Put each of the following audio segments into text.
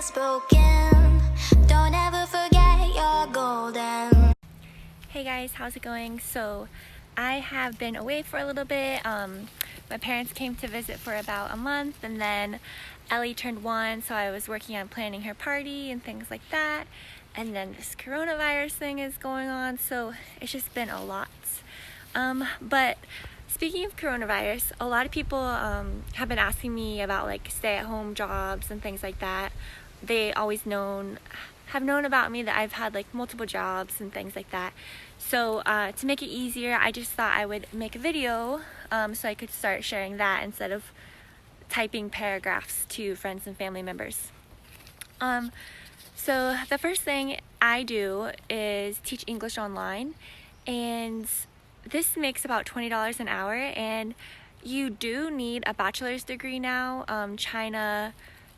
heart's broken. Don't ever forget you're golden. Hey guys, how's it going? So I have been away for a little bit. My parents came to visit for about a month, and then Ellie turned 1, so I was working on planning her party and things like that. And then this coronavirus thing is going on, so it's just been a lot. But speaking of coronavirus, a lot of people have been asking me about like stay-at-home jobs and things like that. They always have known about me, that I've had like multiple jobs and things like that. So to make it easier, I just thought I would make a video so I could start sharing that instead of typing paragraphs to friends and family members. So the first thing I do is teach English online, and this makes about $20 an hour, and you do need a bachelor's degree now. China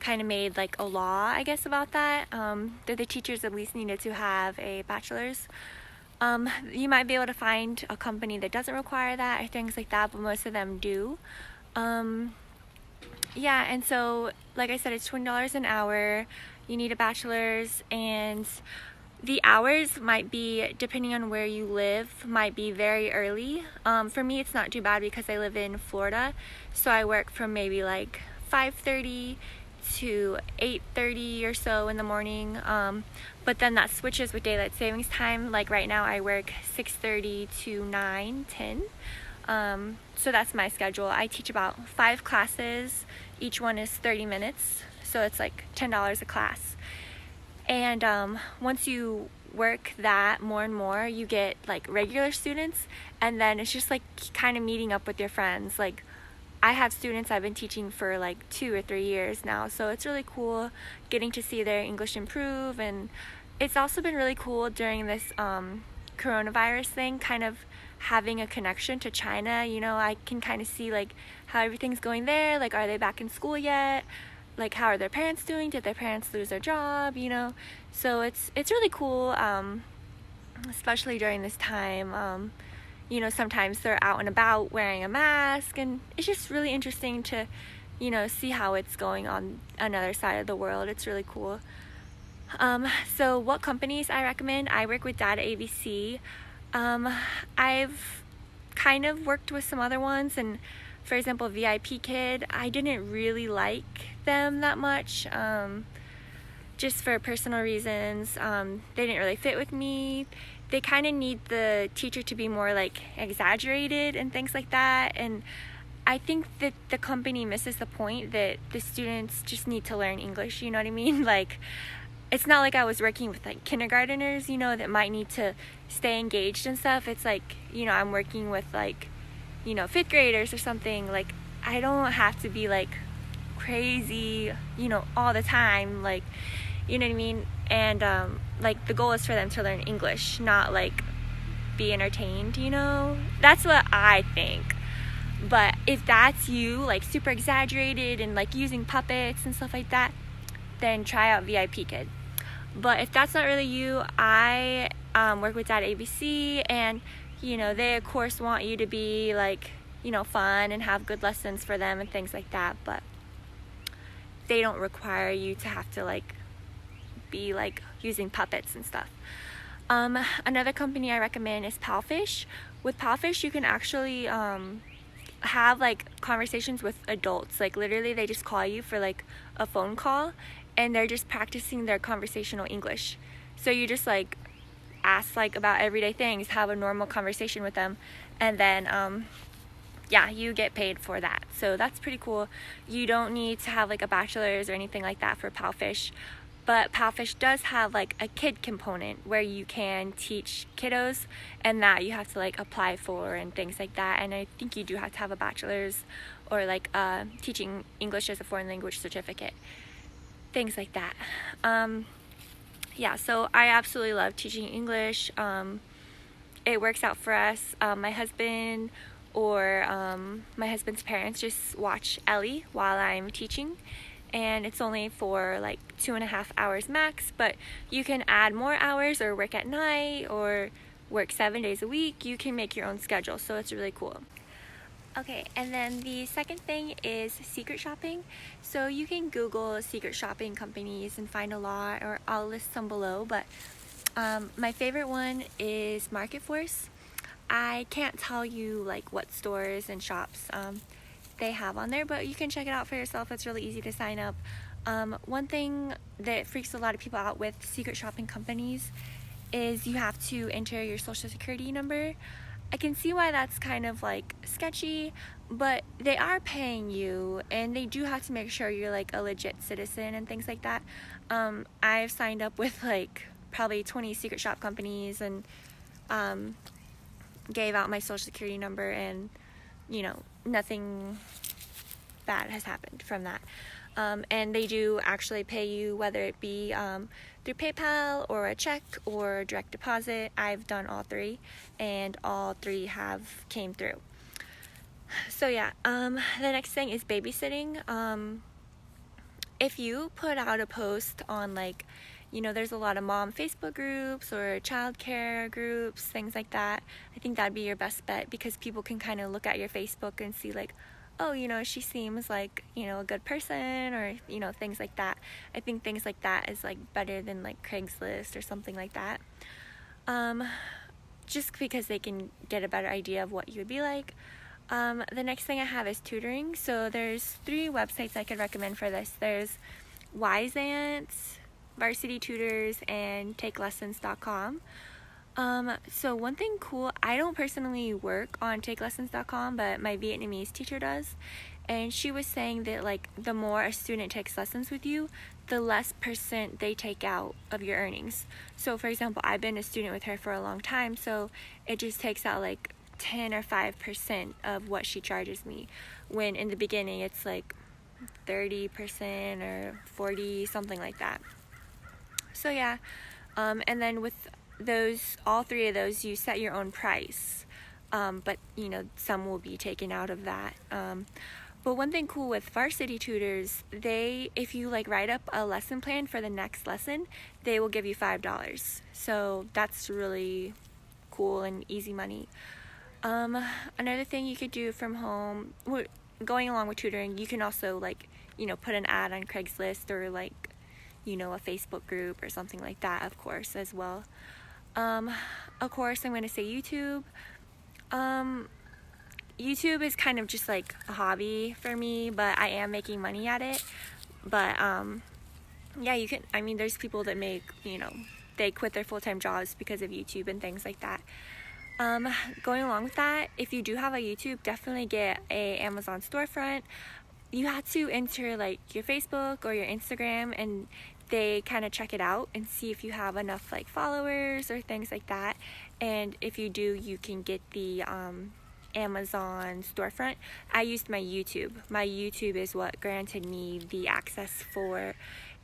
kind of made like a law, I guess, about that, that the teachers at least needed to have a bachelor's. You might be able to find a company that doesn't require that or things like that, but most of them do. Yeah, and so like I said, it's $20 an hour. You need a bachelor's, and the hours might be, depending on where you live, might be very early. For me, it's not too bad because I live in Florida, so I work from maybe like 5:30 to 8:30 or so in the morning, but then that switches with daylight savings time. Like right now I work 6:30 to 9:10, so that's my schedule. I teach about 5 classes. Each one is 30 minutes, so it's like $10 a class. And once you work that more and more, you get like regular students, and then it's just like kind of meeting up with your friends. Like I have students I've been teaching for like 2 or 3 years now, so it's really cool getting to see their English improve. And it's also been really cool during this coronavirus thing, kind of having a connection to China. You know, I can kind of see like how everything's going there. Like, are they back in school yet? Like, how are their parents doing? Did their parents lose their job? You know, so it's really cool, especially during this time. You know, sometimes they're out and about wearing a mask, and it's just really interesting to, you know, see how it's going on another side of the world. It's really cool. So what companies I recommend? I work with DADA ABC. I've kind of worked with some other ones, and for example, VIP Kid, I didn't really like them that much, just for personal reasons. They didn't really fit with me. They kind of need the teacher to be more like exaggerated and things like that, and I think that the company misses the point that the students just need to learn English, you know what I mean? Like, it's not like I was working with like kindergarteners, you know, that might need to stay engaged and stuff. It's like, you know, I'm working with like, you know, 5th graders or something. Like, I don't have to be like crazy, you know, all the time, like, you know what I mean? And like the goal is for them to learn English, not like be entertained, you know? That's what I think. But if that's you, like super exaggerated and like using puppets and stuff like that, then try out VIP Kid. But if that's not really you, I work with DADA ABC, and you know, they of course want you to be like, you know, fun and have good lessons for them and things like that, but they don't require you to have to like be like using puppets and stuff. Another company I recommend is Palfish. With Palfish, you can actually have like conversations with adults. Like literally they just call you for like a phone call, and they're just practicing their conversational English. So you just like ask like about everyday things, have a normal conversation with them, and then yeah, you get paid for that. So that's pretty cool. You don't need to have like a bachelor's or anything like that for Palfish, but Palfish does have like a kid component where you can teach kiddos, and that you have to like apply for and things like that. And I think you do have to have a bachelor's or like teaching English as a foreign language certificate, things like that. Yeah, so I absolutely love teaching English. It works out for us. My husband or my husband's parents just watch Ellie while I'm teaching, and it's only for like 2.5 hours max, but you can add more hours or work at night or work 7 days a week. You can make your own schedule, so it's really cool. Okay, and then the second thing is secret shopping. So you can Google secret shopping companies and find a lot, or I'll list some below, but my favorite one is Market Force. I can't tell you like what stores and shops they have on there, but you can check it out for yourself. It's really easy to sign up. One thing that freaks a lot of people out with secret shopping companies is you have to enter your social security number. I can see why that's kind of like sketchy, but they are paying you and they do have to make sure you're like a legit citizen and things like that. I've signed up with like probably 20 secret shop companies and gave out my social security number, and you know, nothing bad has happened from that. And they do actually pay you, whether it be through PayPal or a check or direct deposit. I've done all three, and all three have came through. So yeah, the next thing is babysitting. If you put out a post on, like, you know, there's a lot of mom Facebook groups or childcare groups, things like that, I think that'd be your best bet, because people can kind of look at your Facebook and see like, oh, you know, she seems like, you know, a good person, or, you know, things like that. I think things like that is like better than like Craigslist or something like that. Just because they can get a better idea of what you would be like. The next thing I have is tutoring. So there's 3 websites I could recommend for this. There's Wisant, Varsity Tutors, and TakeLessons.com. So one thing cool, I don't personally work on TakeLessons.com, but my Vietnamese teacher does, and she was saying that like the more a student takes lessons with you, the less % they take out of your earnings. So for example, I've been a student with her for a long time, so it just takes out like 10 or 5% of what she charges me, when in the beginning it's like 30% or 40, something like that. So yeah, and then with those, all 3 of those, you set your own price, but you know, some will be taken out of that. But one thing cool with Varsity Tutors, if you like write up a lesson plan for the next lesson, they will give you $5. So that's really cool and easy money. Another thing you could do from home, going along with tutoring, you can also like, you know, put an ad on Craigslist or like, you know, a Facebook group or something like that, of course, as well. Of course, I'm going to say YouTube. YouTube is kind of just like a hobby for me, but I am making money at it. But, yeah, you can, I mean, there's people that make, you know, they quit their full-time jobs because of YouTube and things like that. Going along with that, if you do have a YouTube, definitely get a Amazon storefront. You have to enter like your Facebook or your Instagram, and they kind of check it out and see if you have enough like followers or things like that. And if you do, you can get the Amazon storefront. I used my YouTube. My YouTube is what granted me the access for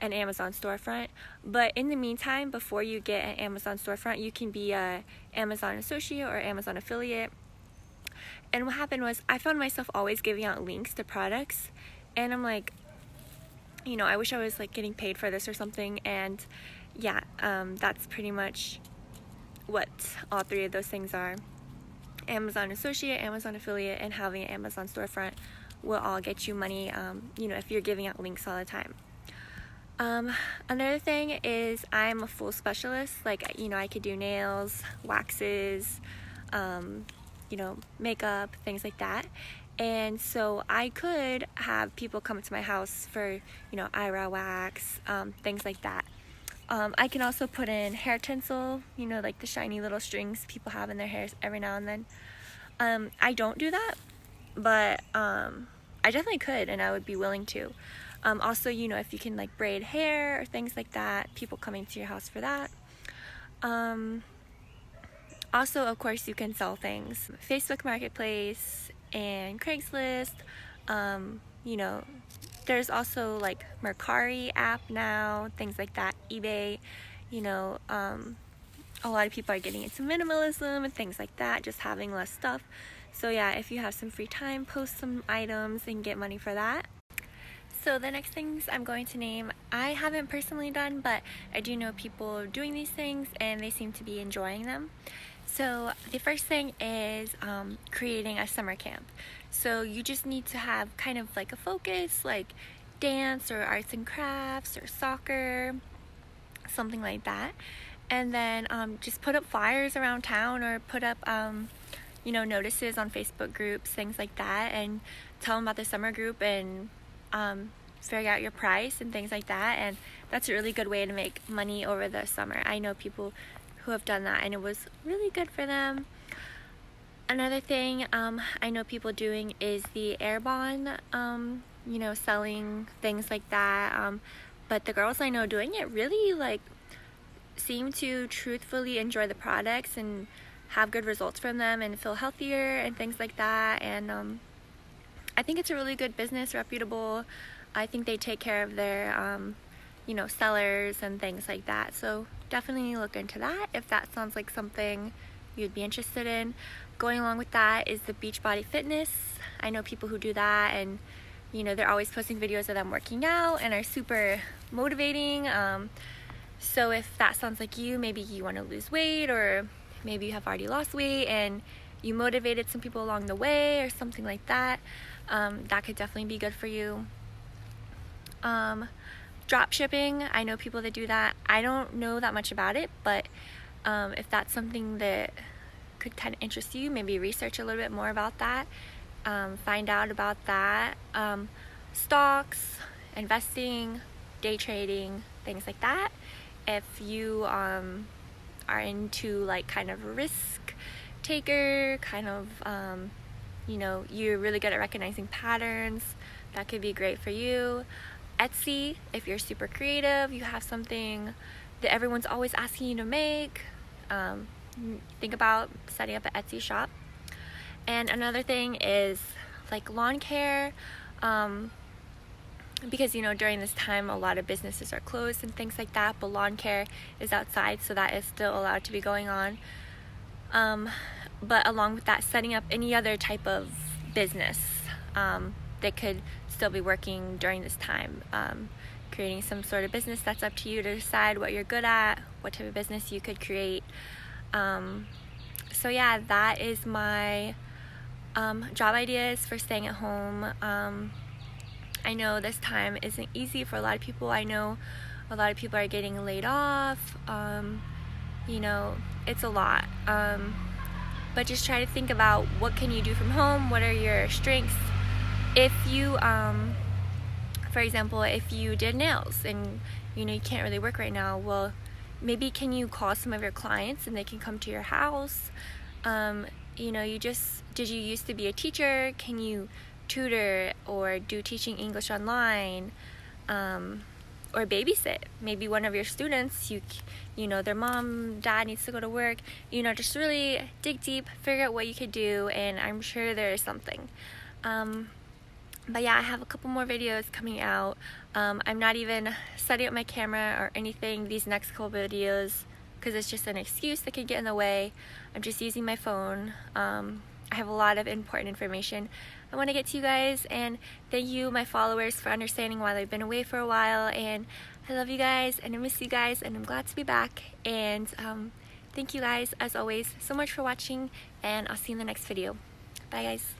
an Amazon storefront. But in the meantime, before you get an Amazon storefront, you can be a Amazon associate or Amazon affiliate. And what happened was, I found myself always giving out links to products, and I'm like, you know, I wish I was like getting paid for this or something. And yeah, that's pretty much what all 3 of those things are. Amazon associate, Amazon affiliate, and having an Amazon storefront will all get you money, you know, if you're giving out links all the time. Another thing is, I'm a full specialist. Like, you know, I could do nails, waxes, you know, makeup, things like that. And so I could have people come to my house for, you know, eyebrow wax, things like that. I can also put in hair tinsel, you know, like the shiny little strings people have in their hairs every now and then. I don't do that, but I definitely could, and I would be willing to. Also, you know, if you can like braid hair or things like that, people coming to your house for that. Also, of course, you can sell things. Facebook Marketplace and Craigslist. You know, there's also like Mercari app now, things like that, eBay. You know, a lot of people are getting into minimalism and things like that, just having less stuff. So yeah, if you have some free time, post some items and get money for that. So the next things I'm going to name, I haven't personally done, but I do know people doing these things and they seem to be enjoying them. So the first thing is creating a summer camp. So you just need to have kind of like a focus, like dance or arts and crafts or soccer, something like that. And then just put up flyers around town, or put up you know, notices on Facebook groups, things like that, and tell them about the summer group, and figure out your price and things like that. And that's a really good way to make money over the summer. I know people who have done that and it was really good for them. Another thing I know people doing is the Airbond, you know, selling things like that. But the girls I know doing it really like seem to truthfully enjoy the products and have good results from them and feel healthier and things like that. And I think it's a really good business, reputable. I think they take care of their you know, sellers and things like that. So definitely look into that if that sounds like something you'd be interested in. Going along with that is the Beachbody Fitness. I know people who do that, and you know, they're always posting videos of them working out and are super motivating. So if that sounds like you, maybe you want to lose weight, or maybe you have already lost weight and you motivated some people along the way or something like that, that could definitely be good for you. Drop shipping, I know people that do that. I don't know that much about it, but if that's something that could kind of interest you, maybe research a little bit more about that, find out about that. Stocks, investing, day trading, things like that. If you are into like kind of a risk taker, kind of you know, you're really good at recognizing patterns, that could be great for you. Etsy, if you're super creative, you have something that everyone's always asking you to make, think about setting up an Etsy shop. And another thing is like lawn care, because you know, during this time a lot of businesses are closed and things like that, but lawn care is outside, so that is still allowed to be going on. But along with that, setting up any other type of business that could still be working during this time, creating some sort of business, that's up to you to decide what you're good at, what type of business you could create. So yeah, that is my job ideas for staying at home. I know this time isn't easy for a lot of people. I know a lot of people are getting laid off. You know, it's a lot. But just try to think about what can you do from home, what are your strengths. If you, for example, if you did nails and you know you can't really work right now, well, maybe can you call some of your clients and they can come to your house. You know, did you used to be a teacher? Can you tutor or do teaching English online, or babysit? Maybe one of your students, you know, their mom, dad needs to go to work. You know, just really dig deep, figure out what you could do, and I'm sure there is something. But yeah, I have a couple more videos coming out. I'm not even setting up my camera or anything these next couple videos because it's just an excuse that could get in the way. I'm just using my phone. I have a lot of important information I want to get to you guys, and thank you, my followers, for understanding while I've been away for a while. And I love you guys, and I miss you guys, and I'm glad to be back. And thank you guys, as always, so much for watching, and I'll see you in the next video. Bye, guys.